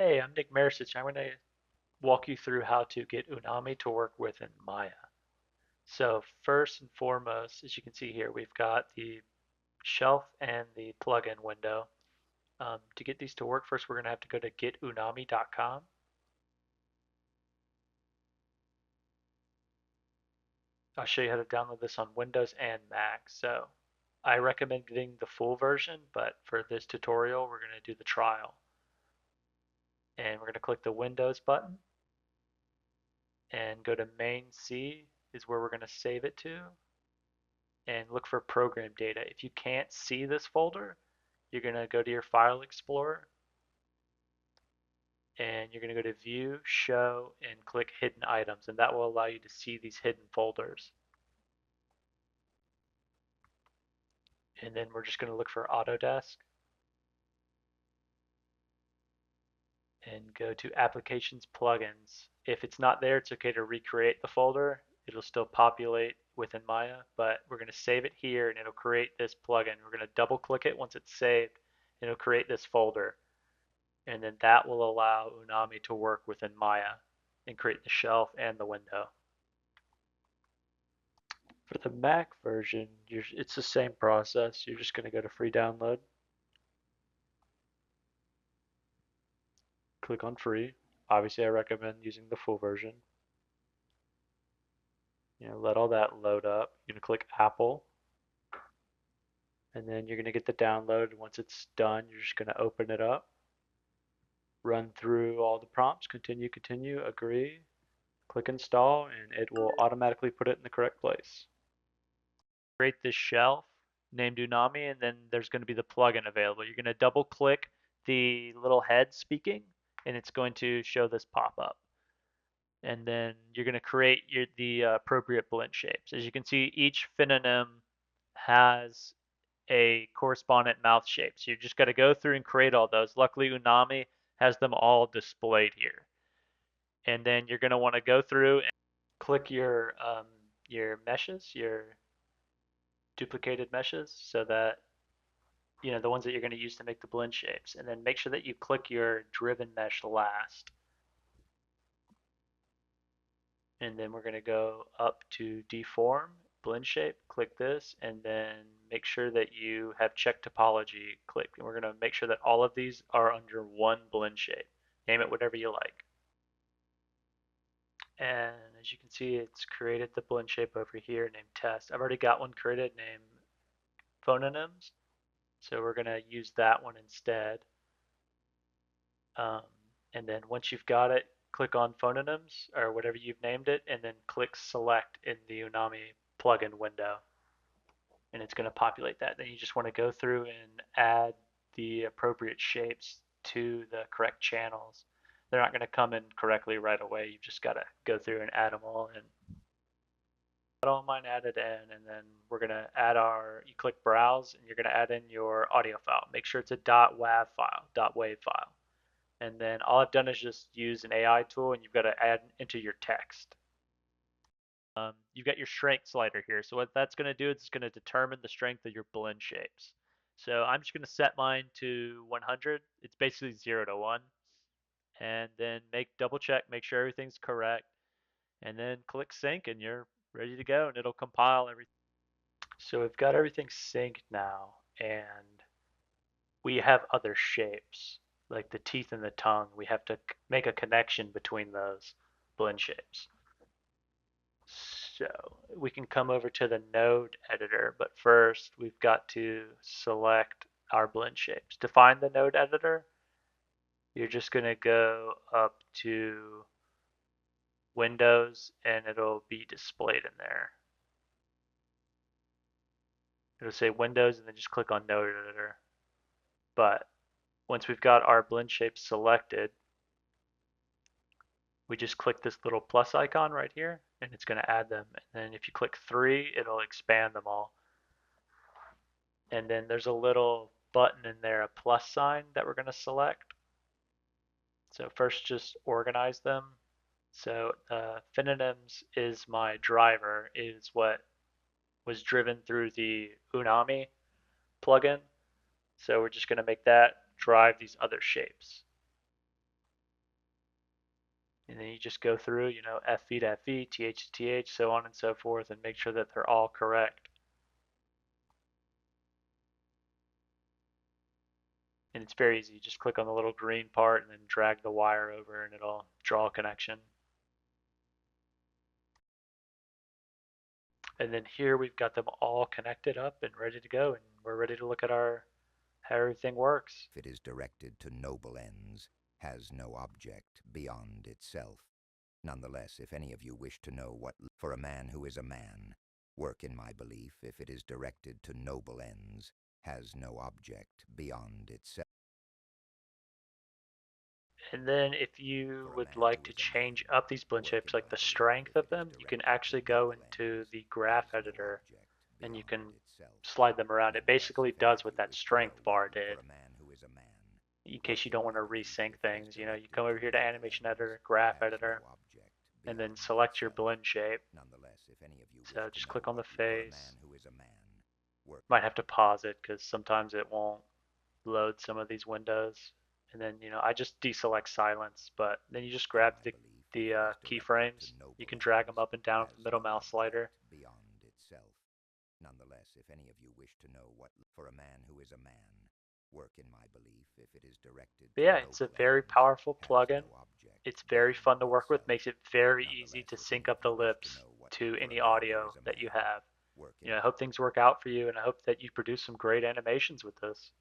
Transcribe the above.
Hey, I'm Nick Marisich. I'm going to walk you through how to get Unami to work within Maya. So first and foremost, as you can see here, we've got the shelf and the plugin window. To get these to work, first we're going to have to go to getunami.com. I'll show you how to download this on Windows and Mac. So I recommend getting the full version, but for this tutorial, we're going to do the trial. And we're going to click the Windows button and go to main C is where we're going to save it to. And look for program data. If you can't see this folder, you're going to go to your file explorer and you're going to go to view, show, and click hidden items, and that will allow you to see these hidden folders. And then we're just going to look for Autodesk and go to applications plugins. If it's not there, it's okay to recreate the folder. It'll still populate within Maya, but we're going to save it here and it'll create this plugin. We're going to double click it once it's saved and it'll create this folder. And then that will allow Unami to work within Maya and create the shelf and the window. For the Mac version, it's the same process. You're just going to go to free download, click on free. Obviously, I recommend using the full version. Let all that load up. You're going to click Apple, and then you're going to get the download. Once it's done, you're just going to open it up, run through all the prompts, continue, continue, agree, click install, and it will automatically put it in the correct place. Create this shelf named Unami, and then there's going to be the plugin available. You're going to double click the little head speaking, and it's going to show this pop up. And then you're going to create the appropriate blend shapes. As you can see, each phenonym has a correspondent mouth shape. So you just got to go through and create all those. Luckily, Unami has them all displayed here. And then you're going to want to go through and click your meshes, your duplicated meshes, so that the ones that you're going to use to make the blend shapes, and then make sure that you click your driven mesh last. And then we're going to go up to deform, blend shape, click this, and then make sure that you have check topology clicked. And we're going to make sure that all of these are under one blend shape. Name it whatever you like. And as you can see, it's created the blend shape over here named test. I've already got one created named phononyms, so we're going to use that one instead. Um, and then once you've got it, click on phononyms or whatever you've named it, and then click select in the Unami plugin window. And it's going to populate that. Then you just want to go through and add the appropriate shapes to the correct channels. They're not going to come in correctly right away. You've just got to go through and add them all in. Got all mine added in, and then we're going to add you click browse, and you're going to add in your audio file. Make sure it's a .wav file, .wave file. And then all I've done is just use an AI tool, and you've got to add into your text. You've got your strength slider here. So what that's going to do is it's going to determine the strength of your blend shapes. So I'm just going to set mine to 100. It's basically 0 to 1. And then double check, make sure everything's correct. And then click sync, and you're ready to go, and it'll compile everything. So we've got everything synced now, and we have other shapes, like the teeth and the tongue. We have to make a connection between those blend shapes. So we can come over to the node editor, but first we've got to select our blend shapes. To find the node editor, you're just going to go up to Windows and it'll be displayed in there. It'll say Windows and then just click on node editor. But once we've got our blend shapes selected, we just click this little plus icon right here and it's going to add them. And then if you click 3, it'll expand them all. And then there's a little button in there, a plus sign that we're going to select. So first just organize them. So phononyms is my driver, is what was driven through the Unami plugin. So we're just going to make that drive these other shapes. And then you just go through, FV to FV, TH to TH, so on and so forth, and make sure that they're all correct. And it's very easy. You just click on the little green part and then drag the wire over and it'll draw a connection. And then here we've got them all connected up and ready to go, and we're ready to look at how everything works. If it is directed to noble ends, has no object beyond itself. Nonetheless, if any of you wish to know what for a man who is a man, work in my belief, if it is directed to noble ends, has no object beyond itself. And then if you For a would man like who to is a man, change up these blend work shapes, in like my the belief, strength if of it is them, you can directed to actually go noble into ends, the graph has no editor object and you beyond can itself. slide them around. It Nonetheless, basically if any does of what you that wish to know strength bar for did, a man who is a man, in case work you in don't want my to belief, resync if it is things. You directed come over to here to noble animation ends, editor, graph has no editor, object and then beyond select your itself. blend shape. Nonetheless, if any of you wish So to just know click on the what for a man face. who is a man, work Might have to pause it because sometimes it won't load some of these windows. And then, I just deselect silence, but then you just in grab my the, belief, if the it uh, is directed to keyframes. You noble can drag them ends, up and down with has the middle no mouse object slider. beyond itself. Nonetheless, if any of you wish to know what for a man who is a man, work in my belief, if it is directed But to yeah, it's a noble very ends, powerful has plugin. no object It's very fun beyond to work with, itself. makes it very easy Nonetheless, to if sync any of up the you wish to lips know what to for a any man who is audio a that you man, have. work in I my hope things work out for you, and I hope that you produce some great animations with this.